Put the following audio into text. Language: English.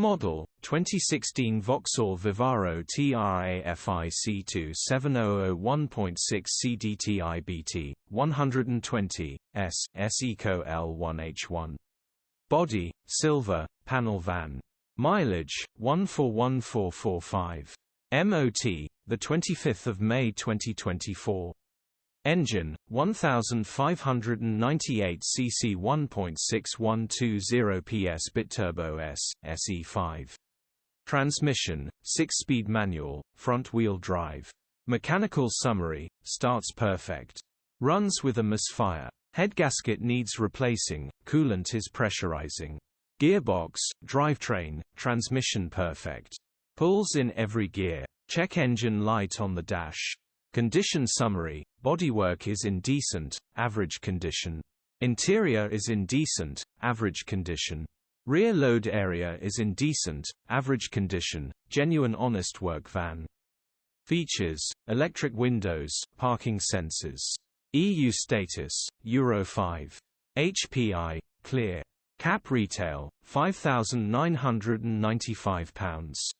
Model, 2016 Vauxhall Vivaro TRAFIC 27001.6 CDTI BT, 120, S Eco L1H1. Body, silver, panel van. Mileage, 141445. MOT, 25 May 2024. Engine, 1598 cc 1.6120 PS BITURBO S, SE5. Transmission, 6-speed manual, front-wheel drive. Mechanical summary, starts perfect. Runs with a misfire. Headgasket needs replacing, coolant is pressurising. Gearbox, drivetrain, transmission perfect. Pulls in every gear. Check engine light on the dash. Condition summary, bodywork is in decent, average condition. Interior is in decent, average condition. Rear load area is in decent, average condition, genuine honest work van. Features, electric windows, parking sensors. EU status, Euro 5. HPI, clear. Cap retail, £5,995.